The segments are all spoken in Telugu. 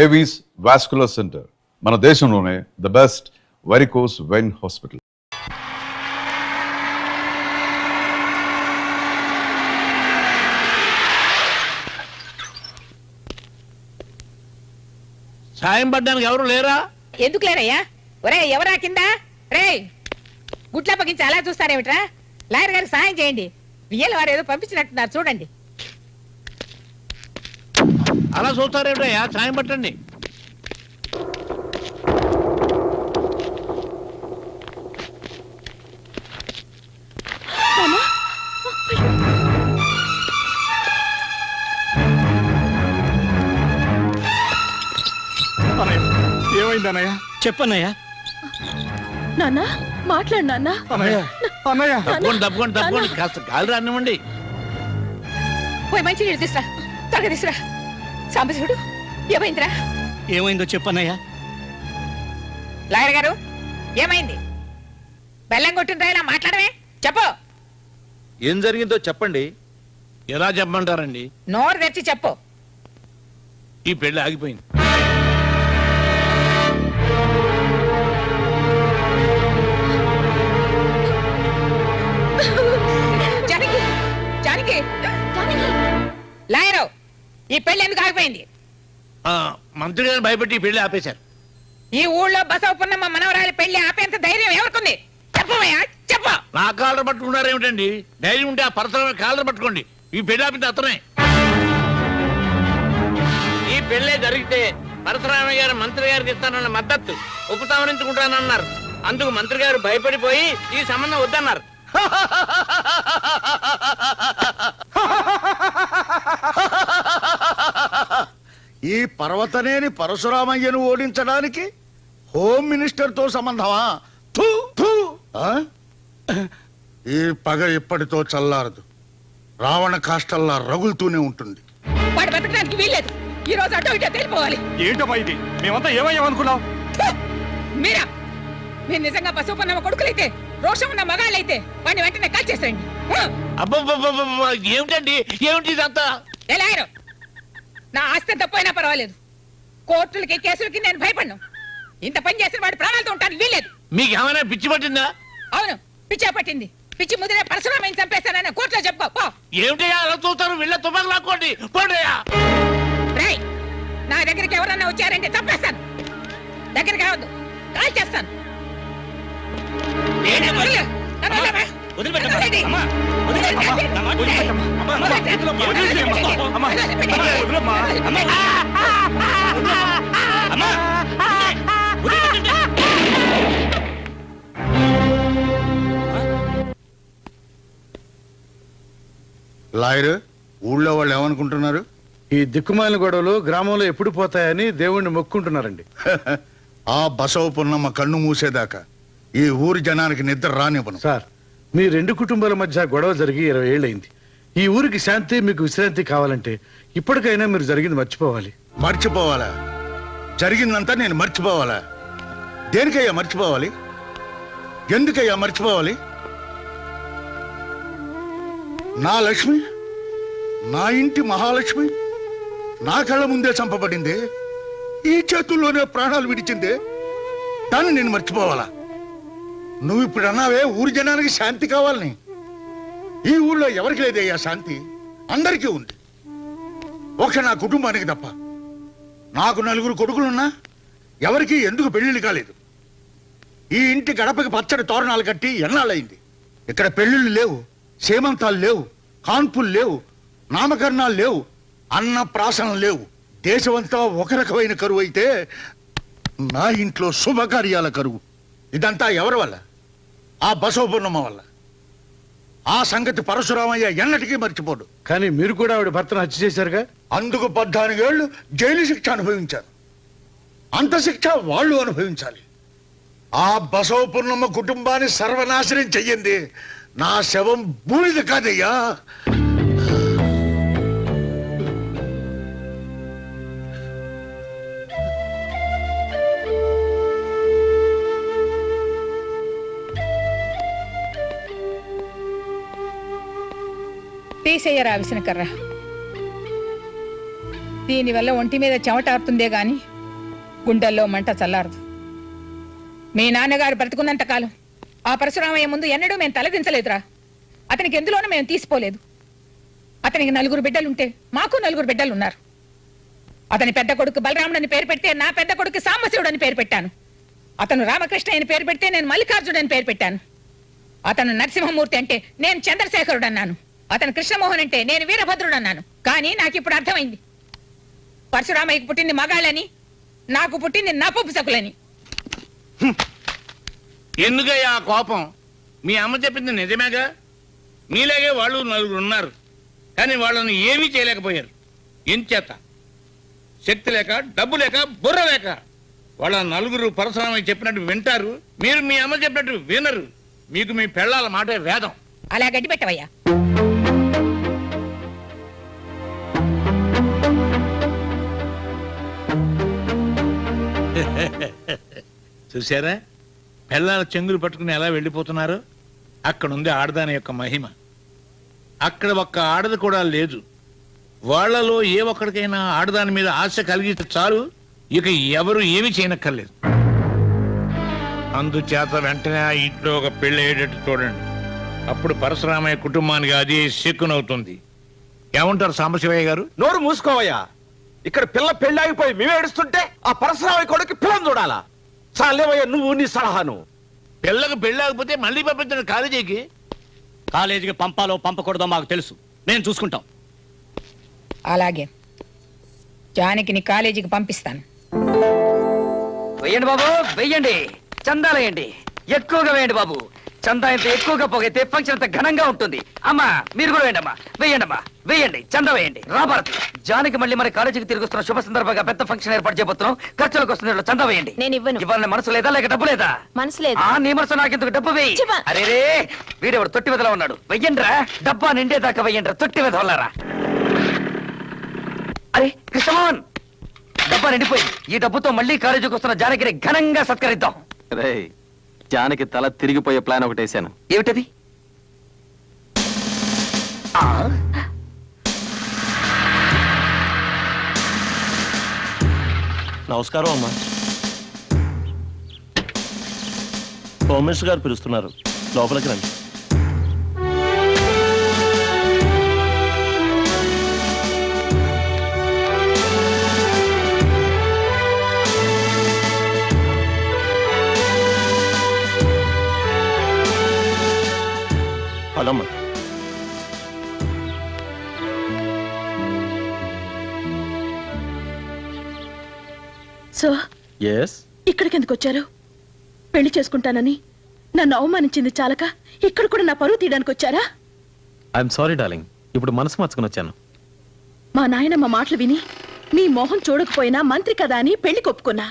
ఏవీస్ వాస్కులర్ సెంటర్ మన దేశంలోనే the best varicose vein hospital. సాయం పడ్డానికి ఎవరు లేరా? ఎందుకు లేరయ్యా? ఒరే ఎవరా కింద? రే గుట్ల పగించి అలా చూస్తారేమిట్రా? లాయర్ గారికి సాయం చేయండి. వియ్యల వారు ఏదో పంపించినట్టున్నారు చూడండి. అలా చూస్తారేమిటయ్యా? సాయం పట్టండి. ఏమైందన్నయ్య? చెప్పన్నయ్యా. నాన్న మాట్లాడు నాన్న. తప్పకుండా కాస్త గాలి రానివ్వండి. పోయి మంచి నీళ్ళు తీసురా, త్వరగా తీసురా. సాంబశివుడు ఏమైందిరా? ఏమైందో చెప్పన్నయ్యా. లాయర్ గారు ఏమైంది? బెల్లం కొట్టిందా? ఇలా మాట్లాడమే, చెప్పు. ఏం జరిగిందో చెప్పండి. ఎలా చెప్పమంటారండి? నోరు తెచ్చి చెప్పు. ఈ పెళ్లి ఆగిపోయింది. జానకి, జానకి, లాయరు ఈ పెళ్లి ఎందుకు ఆగిపోయింది? మంత్రి గారిని భయపెట్టి ఈ పెళ్లి ఆపేశారు. ఈ ఊళ్ళో బసవపున్నమ్మ మనవరాలి పెళ్లి ఆపేంత ధైర్యం ఎవరికుంది? చెప్పమయ్యా, చెప్పు. నా కాలర్ పట్టుకున్నారు ఏమిటండి? ధైర్యం ఉంటే ఆ పరసరమైన కాలర్ పట్టుకోండి. ఈ పెళ్లి ఆపింది అతనే. ఈ పెళ్లే జరిగితే పరశురామయ్య గారు మంత్రి గారికి ఇస్తానన్న మద్దతు ఉపసంహరించుకుంటానన్నారు. అందుకు మంత్రి గారు భయపడిపోయి ఈ సంబంధం వద్దన్నారు. ఈ పర్వతనేని పరశురామయ్యను ఓడించడానికి హోమ్ మినిస్టర్ తో సంబంధమా? థూ, థూ. ఈ పగ ఇప్పటితో చల్లారదు. రావణ కాష్టల్లా రగులుతూనే ఉంటుంది. వాడు బతకడానికి వీల్లేదు. ఈ రోజు అటో ఇటో తెలిపోవాలి. ఏంటమ్మా ఇది? మేమంతా ఏమయ్యామనుకున్నావు? మీరా? మీరు నిజంగా పశువుపన్నమ్మ కొడుకులైతే, రోషం ఉన్న మగాళ్ళైతే వాడిని వెంటనే కాల్ చేసేయండి. అబ్బబ్బబ్బబ్బ, ఏమిటండి ఏమిటి ఇదంతా? ఎలాగరు నా ఆస్తి తప్పైనా పర్వాలేదు. కోర్టులకి కేసులకి నేను భయపడ్ను. ఇంత పని చేసిన వాడు ప్రాణాలతో ఉంటాను వీల్లేదు. మీకు ఏమైనా పిచ్చి పట్టిందా? అవును, పిచ్చా పట్టింది. పిచ్చి ముదిరే పరశురామయ్యని చంపేస్తానని కోర్టులో చెప్పుకో. ఏమిటయ్యా అలా చూస్తారు? వీళ్ళ తుపాకు లాక్కోండి, పోండియా. రేయ్, నా దగ్గరికి ఎవరన్నా వచ్చారంటే చంపేస్తాను. దగ్గరికి రావద్దు, కాల్ చేస్తాను. లాయర్, ఊళ్ళో వాళ్ళు ఏమనుకుంటున్నారు? ఈ దిక్కుమాలిన గొడవలు గ్రామంలో ఎప్పుడు పోతాయని దేవుణ్ణి మొక్కుంటున్నారండి. ఆ బసవ పున్నమ్మ కన్ను మూసేదాకా ఈ ఊరి జనానికి నిద్ర రానివ్వను. సార్, మీ రెండు కుటుంబాల మధ్య గొడవ జరిగి 20 ఏళ్ళైంది. ఈ ఊరికి శాంతి, మీకు విశ్రాంతి కావాలంటే ఇప్పటికైనా మీరు జరిగింది మర్చిపోవాలి. మర్చిపోవాలా? జరిగిందంతా నేను మర్చిపోవాలా? దేనికయ్యా మర్చిపోవాలి? ఎందుకయ్యా మర్చిపోవాలి? నా లక్ష్మి, నా ఇంటి మహాలక్ష్మి నా కళ్ళ ముందే చంపబడింది. ఈ చేతుల్లోనే ప్రాణాలు విడిచిందే. దాన్ని నేను మర్చిపోవాలా? నువ్వు ఇప్పుడు అన్నావే ఊరి జనానికి శాంతి కావాలని. ఈ ఊళ్ళో ఎవరికి లేదయ్యా శాంతి, అందరికీ ఉంది. ఒక నా కుటుంబానికి తప్ప. నాకు 4 కొడుకులున్నా ఎవరికి ఎందుకు పెళ్లిళ్ళు కాలేదు. ఈ ఇంటి గడపకి పచ్చడి తోరణాలు కట్టి ఎన్నాళ్ళయింది. ఇక్కడ పెళ్లిళ్ళు లేవు, సేమంతాలు లేవు, కాన్పులు లేవు, నామకరణాలు లేవు, అన్న ప్రాసనలు లేవు. దేశమంతా ఒక రకమైన కరువు అయితే నా ఇంట్లో శుభకార్యాల కరువు. ఇదంతా ఎవరి వల్ల? ఆ బసవపున్నమ్మ వల్ల. ఆ సంగతి పరశురామయ్య ఎన్నటికీ మర్చిపోడు. కానీ మీరు కూడా ఆవిడ భర్తను హత్య చేశారుగా. అందుకు 14 ఏళ్లు జైలు శిక్ష అనుభవించారు. అంత శిక్ష వాళ్ళు అనుభవించాలి. ఆ బసవపున్నమ్మ కుటుంబాన్ని సర్వనాశనం చెయ్యింది నా శవం బూడిద కాదయ్యా. తీసేయరా విసనకర్ర. దీనివల్ల ఒంటి మీద చెమటారుతుందే గాని గుండెల్లో మంట చల్లారదు. మీ నాన్నగారు బ్రతుకున్నంత కాలం ఆ పరశురామయ్య ముందు ఎన్నడూ మేము తలదించలేదురా. అతనికి ఎందులోనూ మేము తీసిపోలేదు. అతనికి 4 బిడ్డలుంటే మాకు 4 బిడ్డలు ఉన్నారు. అతని పెద్ద కొడుకు బలరాముడని పేరు పెడితే నా పెద్ద కొడుకు సాంబశివుడు అని పేరు పెట్టాను. అతను రామకృష్ణ అని పేరు పెడితే నేను మల్లికార్జుడు అని పేరు పెట్టాను. అతను నరసింహమూర్తి అంటే నేను చంద్రశేఖరుడు అన్నాను. అతను కృష్ణమోహన్ అంటే నేను వీరభద్రుడు అన్నాను. కానీ నాకు ఇప్పుడు అర్థమైంది, పరశురామయ్యకి పుట్టింది మగాళ్ళని, నాకు పుట్టింది నపుంసకులని. ఎందుకయ్యా ఆ కోపం? మీ అమ్మ చెప్పింది నిజమేగా. మీలాగే వాళ్ళు 4 ఉన్నారు, కానీ వాళ్ళని ఏమీ చేయలేకపోయారు. ఎంచేత? శక్తి లేక, డబ్బు లేక, బుర్ర లేక. వాళ్ళ 4 పరశురామయ్య చెప్పినట్టు వింటారు, మీరు మీ అమ్మ చెప్పినట్టు వినరు. మీకు మీ పెళ్ళాల మాటే వేదం. అలా గడ్డి పెట్టవయ్యా. చూసారా పెళ్ళాల చెంగులు పట్టుకుని ఎలా వెళ్ళిపోతున్నారు? అక్కడుంది ఆడదాని యొక్క మహిమ. అక్కడ ఒక్క ఆడది కూడా లేదు. వాళ్లలో ఏ ఒక్కడికైనా ఆడదాని మీద ఆశ కలిగితే చాలు, ఇక ఎవరు ఏమి చేయనక్కర్లేదు. అందుచేత వెంటనే ఆ ఇంట్లో ఒక పెళ్లి అయ్యేటట్టు చూడండి. అప్పుడు పరశురామయ్య కుటుంబానికి అది శక్కునవుతుంది. ఏమంటారు సాంబశివయ్య గారు? నోరు మూసుకోవయ్యా. ఇక్కడ పిల్ల పెళ్ళాగిపోయి మేము ఏడుస్తుంటే ఆ పరశురామయ్య కొడుకు పిల్లని చూడాలా? చాలేవయ్యా నువ్వు నీ సలహాను. పిల్లకు పెళ్ళాకపోతే మళ్ళీ పంపించండి కాలేజీకి. కాలేజీకి పంపాలో పంపకూడదో మాకు తెలుసు, మేము చూసుకుంటాం. అలాగే జానకిని కాలేజీకి పంపిస్తాను. వెయ్యండి బాబు, వెయ్యండి. చందాలు వేయండి, ఎక్కువగా వేయండి బాబు. చందా ఎంత ఎక్కువగా పోగైతే ఫంక్షన్ అంత ఘనంగా ఉంటుంది. అమ్మా మీరు కూడా వేయండి అమ్మా, వేయండి అమ్మా, వేయండి. చందా వేయండి. రాబారతి, జానకి మళ్ళీ మన కాలేజీకి తిరిగి వస్తున్న శుభ సందర్భంగా పెద్ద ఫంక్షన్ ఏర్పాటు చేయబోతున్నాం. ఖర్చులకు వస్తున్న చందా వేయండి. నేను ఇవ్వను. ఇవ్వాలని మనసు లేదా లేక డబ్బు లేదా? మనసు లేదు. నీ మనసు నాకెందుకు, డబ్బు వేయి. అరే రే, వీడెవడు తొట్టి వెదలా ఉన్నాడు. వెయ్యండిరా, డబ్బా నిండేదాకా వెయ్యండిరా, తొట్టి వెదవలారా. అరే కృష్ణమోహన్, డబ్బా నిండిపోయింది. ఈ డబ్బుతో మళ్ళీ కాలేజీకి వస్తున్న జానకిని ఘనంగా సత్కరిద్దాం. జానకి తల తిరిగిపోయే ప్లాన్ ఒకటి వేసాను. ఏమిటది? నమస్కారం అమ్మా. హోమ్ మినిస్టర్ గారు పిలుస్తున్నారు, లోపలికి రండి. పదమ్మా. సో ఎస్, ఇక్కడికి ఎందుకు వచ్చారు? పెళ్లి చేసుకుంటానని నన్ను అవమానించింది చాలక ఇక్కడ కూడా నా పరువు తీయడానికి వచ్చారా? ఐఎమ్ సారీ డార్లింగ్, ఇప్పుడు మనసు మార్చుకుని వచ్చాను. మా నాయనమ్మ మాటలు విని మీ మొహం చూడకపోయినా మంత్రి కదా అని పెళ్లి కొప్పుకున్నా.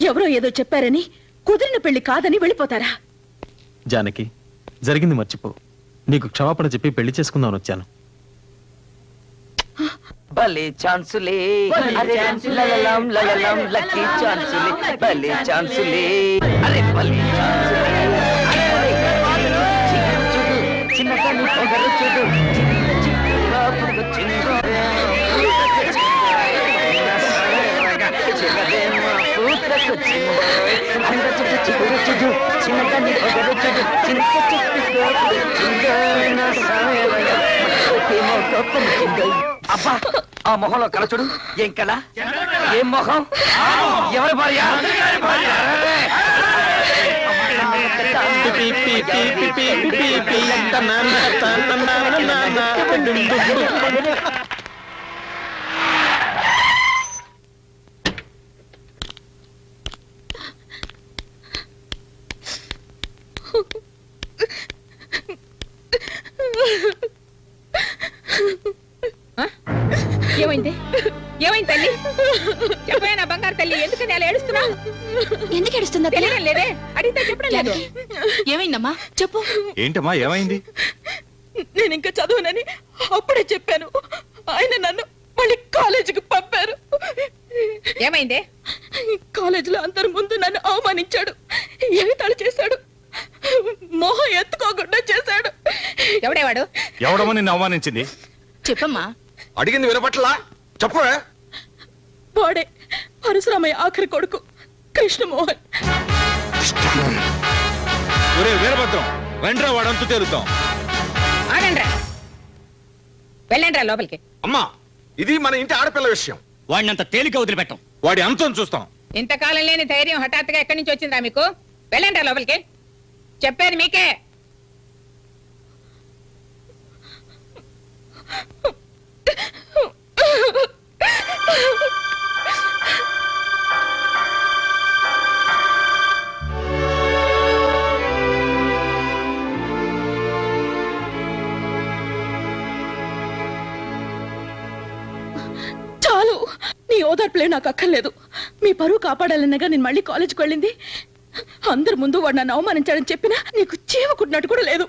ఎవరో ఏదో చెప్పారని కుదిరిన పెళ్లి కాదని వెళ్ళిపోతారా? జానకి, జరిగింది మర్చిపో. నీకు క్షమాపణ చెప్పి పెళ్లి చేసుకుందామని వచ్చాను. భలే ఛాన్సులే, అరే లలలం లలలం లక్కీ ఛాన్సులే, భలే ఛాన్సులే, అరే భలే ఛాన్సులే. చూడు చిన్నగా నీ పొగరు చూడు, చిన్నగా పొగరు చిన్నగా చిన్నదేమో పూతకు చిన్నోయ్, అంద చుట్టూ చిగురు చూడు, చిన్నగా నీ పొగరు చూడు, చిన్న చుట్టూ చిన్నోయ్ నా సాయవయ మోకేమో కోపం చిన్నోయ్. అబ్బా, ఆ మొహంలో కళ చూడు. ఏం కళ, ఏం మొహం, ఎవరి భార్య? ఏమైంది? ఏమైంది తల్లి? చెప్పే నా బంగారు తల్లి, ఎందుకని అలా ఏడుస్తున్నా? ఎందుకు ఏడుస్తుందా? తెలియడం లేదే, అడిగితే చెప్పడం లేదు. ఏమైందమ్మా చెప్పు. ఏంటమ్మా ఏమైంది? నేను ఇంకా చదువునని అప్పుడే చెప్పాను. ఆయన నన్ను మళ్ళీ కాలేజీకి పంపారు. ఏమైంది? కాలేజీలో అందరి ముందు నన్ను అవమానించాడు, ఎగతాళి చేశాడు, మొహం ఎత్తుకోకుండా చేశాడు. ఎవడేవాడు? ఎవడమో నిన్ను అవమానించింది? చెప్పమ్మా. అడిగింది వినపట్లా? చెప్పవే. వాడే పరశురామయ్య ఆఖరి కొడుకు కృష్ణమోహన్. ఒరే వీరభద్రం, వెంట్రా వాడంతు తేలుతాం. ఆగండ్రా, వెళ్ళండ్రా లోపలికి. అమ్మా, ఇది మన ఇంటి ఆడపిల్ల విషయం. వాడిని అంత తేలిక వదిలిపెట్టాం. వాడి అంతం చూస్తాం. ఇంతకాలం లేని ధైర్యం హఠాత్తుగా ఎక్కడి నుంచి వచ్చిందా మీకు? వెళ్ళండ్రా లోపలికి, చెప్పేది మీకే. చాలు, నీ ఓదార్పులే నాకు అక్కర్లేదు. మీ పరువు కాపాడాలన్నగా నేను మళ్ళీ కాలేజీకి వెళ్ళింది. అందరి ముందు వాడు నన్ను అవమానించాడని చెప్పినా నీకు చీవకుట్టినట్టు కూడా లేదు.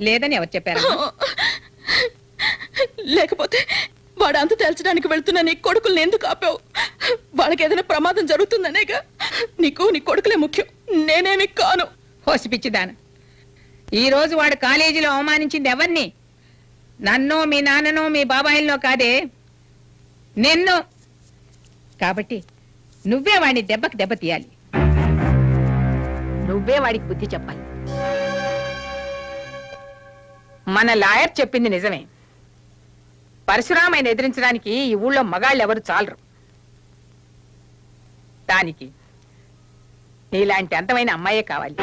లేదని ఎవరు చెప్పారు? లేకపోతే వాడు అంత తేల్చడానికి వెళ్తున్నా నీ కొడుకుల్ని ఎందుకు ఆపావు? వాళ్ళకి ఏదైనా ప్రమాదం జరుగుతుందనేగా. నీకు నీ కొడుకులే ముఖ్యం, నేనేమి కాను. హోసిపిచ్చిదాను, ఈ రోజు వాడు కాలేజీలో అవమానించింది ఎవరిని? నన్నో మీ నాన్ననో మీ బాబాయిల్లో కాదే, నిన్ను. కాబట్టి నువ్వే వాడిని దెబ్బకి దెబ్బ తీయాలి, నువ్వే వాడికి బుద్ధి చెప్పాలి. మన లాయర్ చెప్పింది నిజమే. పరశురామయ్యని ఎదిరించడానికి ఈ ఊళ్ళో మగాళ్ళు ఎవరు చాలరు. దానికి నీలాంటి అందమైన అమ్మాయే కావాలి.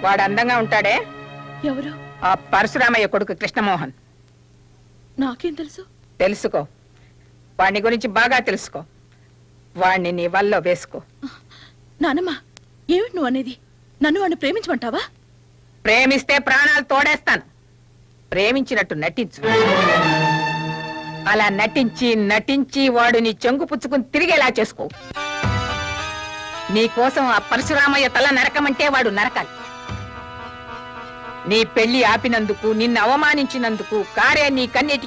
వాడు అందంగా ఉంటాడే, ఎవరు? ఆ పరశురామయ్య కొడుకు కృష్ణమోహన్. నాకేం తెలుసు? తెలుసుకో, వాడిని గురించి బాగా తెలుసుకో. వాణ్ణి నీ వల్ల వేసుకో. నానమ్మ, ఏమిటి నువ్వు అనేది? నన్ను వాడిని ప్రేమించమంటావా? ప్రేమిస్తే ప్రాణాలు తోడేస్తాను. ప్రేమించినట్టు నటించు. అలా నటించి నటించి వాడు నీ చెంగు పుచ్చుకుని తిరిగేలా చేసుకో. నీ కోసం ఆ పరశురామయ్య తల నరకమంటే వాడు నరకాలి. నీ పెళ్లి ఆపినందుకు, నిన్ను అవమానించినందుకు కారే నీ కన్నీటికి